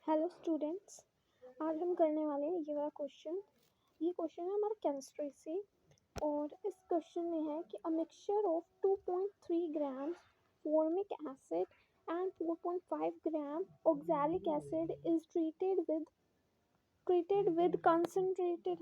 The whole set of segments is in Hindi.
हेलो स्टूडेंट्स, आज हम करने वाले हैं ये क्वेश्चन है हमारा केमिस्ट्री से। और इस क्वेश्चन में है कि a mixture of 2.3 grams formic acid and 4.5 gram oxalic acid is treated with concentrated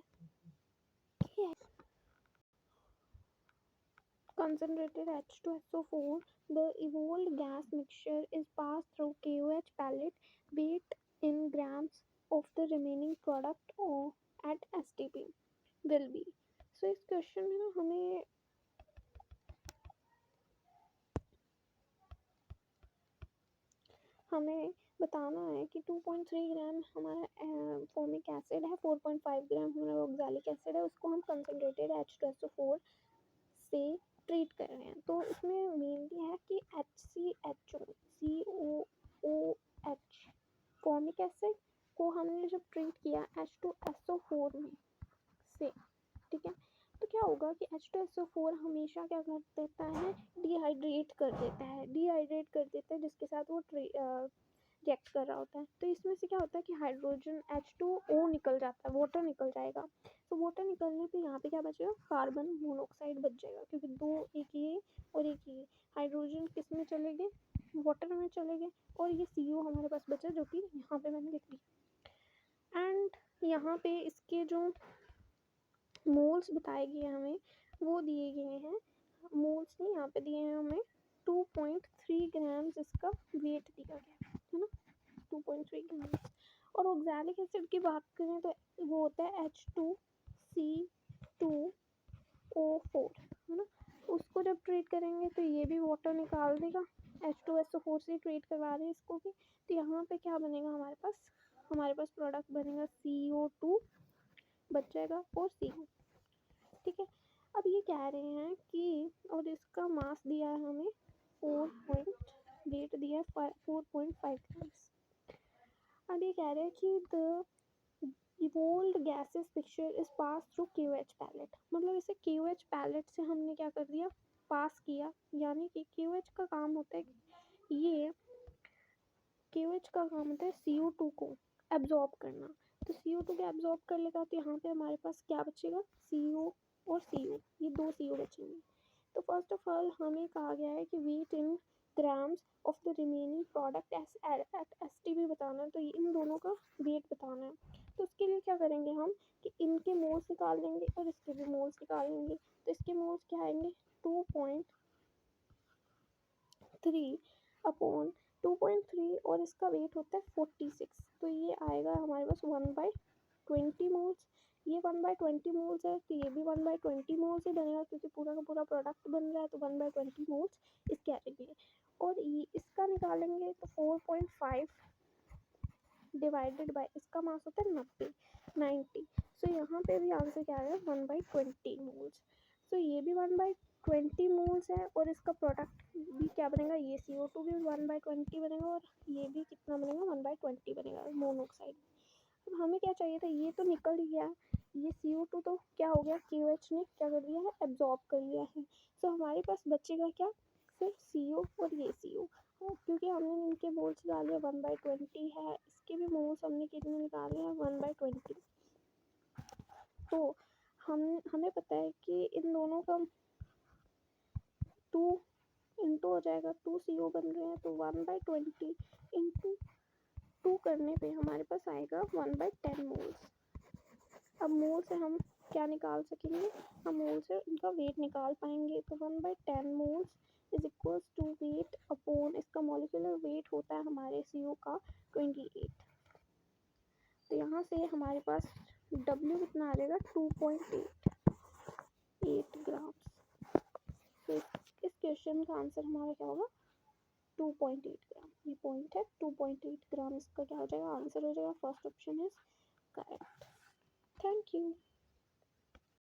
H2SO4. The evolved gas mixture is passed through KOH pellet, weighed in grams of the remaining product or at STP will be. So इस क्वेश्चन में ना हमें बताना है कि 2.3 ग्राम हमारा फॉर्मिक एसिड है, 4.5 ग्राम हमारा ऑक्सैलिक एसिड है, उसको हम कंसनट्रेटेड H2SO4 से ट्रीट कर रहे हैं। तो इसमें मेनली है कि HCHO COOH फॉर्मिक एसिड को हमने जब ट्रीट किया H2SO4 में से, ठीक है, तो क्या होगा कि H2SO4 हमेशा क्या कर देता है, डिहाइड्रेट कर देता है जिसके साथ वो रिएक्ट कर रहा होता है। तो इसमें से क्या होता है कि हाइड्रोजन H2O निकल जाता है, वाटर निकल जाएगा। तो वाटर निकलने पे यहाँ पे क्या बचेगा, कार्बन मोनोऑक्साइड बच जाएगा, क्योंकि दो, एक ये और एक ये हाइड्रोजन किस में चले गए, वाटर में चले गए, और ये CO हमारे पास बचा जो कि यहाँ पे मैंने लिख दी। एंड यहाँ पे इसके जो मोल्स बताए गए हमें वो दिए गए हैं, मोल्स नहीं यहाँ पे दिए हैं हमें 2.3 ग्राम्स इसका वेट दिया गया है ना, 2.3 ग्राम्स। और ऑक्सैलिक एसिड की बात करें तो वो होता है H2C2O4 है ना। उसको जब ट्रीट करेंगे तो ये भी वाटर निकाल देगा, H2SO4 से ट्रीट करवा रहे हैं इसको भी। तो यहाँ पे क्या बनेगा हमारे पास प्रोडक्ट बनेगा CO2 बच जाएगा और CO, ठीक है। अब ये कह रहे हैं कि और इसका मास दिया है हमें 4.8 दिया है 4.5 ग्राम्स। अब ये कह रहे हैं कि the evolved gases mixture is passed through KOH pellet, मतलब इसे KOH pellet से हमने क्या कर दिया, पास किया। यानी कि KOH का काम होता है, ये KOH का काम होता है CO2 को एब्जॉर्ब करना। तो CO2 को एब्जॉर्ब कर लेगा तो यहाँ पे हमारे पास क्या बचेगा, CO और CO, ये दो CO बचेंगे। तो फर्स्ट ऑफ ऑल हमें कहा गया है कि weight in grams of the remaining product at STP बताना है, तो इन दोनों का वेट बताना है। तो उसके लिए क्या करेंगे हम कि इनके मोल्स निकाल लेंगे और इसके भी मोल्स निकाल लेंगे। तो इसके मोल्स क्या आएंगे, 2.3 अपॉन 2.3 और इसका वेट होता है 46, तो ये आएगा हमारे पास 1/20 मोल्स। ये 1/20 मोल्स है तो ये भी 1/20 मोल्स ही बनेगा, क्योंकि पूरा का पूरा प्रोडक्ट बन रहा है, तो 1/20 मोल्स इसके आएंगे। और ये इसका निकालेंगे तो 4.5 डिवाइडेड बाय इसका मास होता है 90। सो यहाँ पे भी आंसर क्या आएगा, 1/20 मोल्स। सो ये भी 1/20 मोल्स है और इसका प्रोडक्ट भी क्या बनेगा, ये CO2 भी 1/20 बनेगा और ये भी कितना बनेगा, 1/20 बनेगा मोनोऑक्साइड। अब हमें क्या चाहिए था, ये तो निकल ही गया, ये CO2 तो क्या हो गया, KOH ने क्या कर दिया है, एब्जॉर्ब कर लिया है। सो हमारे पास बचेगा क्या, सिर्फ CO और ये CO, क्योंकि हमने इनके मोल्स डाले 1/20 है, इसके भी मोल्स हमने कितने निकाले हैं, 1/20। तो हमें पता है कि इन दोनों का 2 इंटू हो जाएगा, 2 CO बन रहे हैं, तो 1/20 इंटू 2 करने पे हमारे पास आएगा 1/10 मोल्स। अब मोल से हम क्या निकाल सकेंगे, हम मोल से इनका वेट निकाल पाएंगे। तो 1/10 moles is equals to weight upon इसका मॉलिक्यूलर वेट होता है हमारे CO का 28। तो यहाँ से हमारे पास W कितना आ जाएगा, 2.8 ग्राम्स। तो इस क्वेश्चन का आंसर हमारा क्या होगा, 2.8 ग्राम। ये पॉइंट है, 2.8 ग्राम इसका क्या हो जाएगा, आंसर हो जाएगा। First option is correct. Thank you.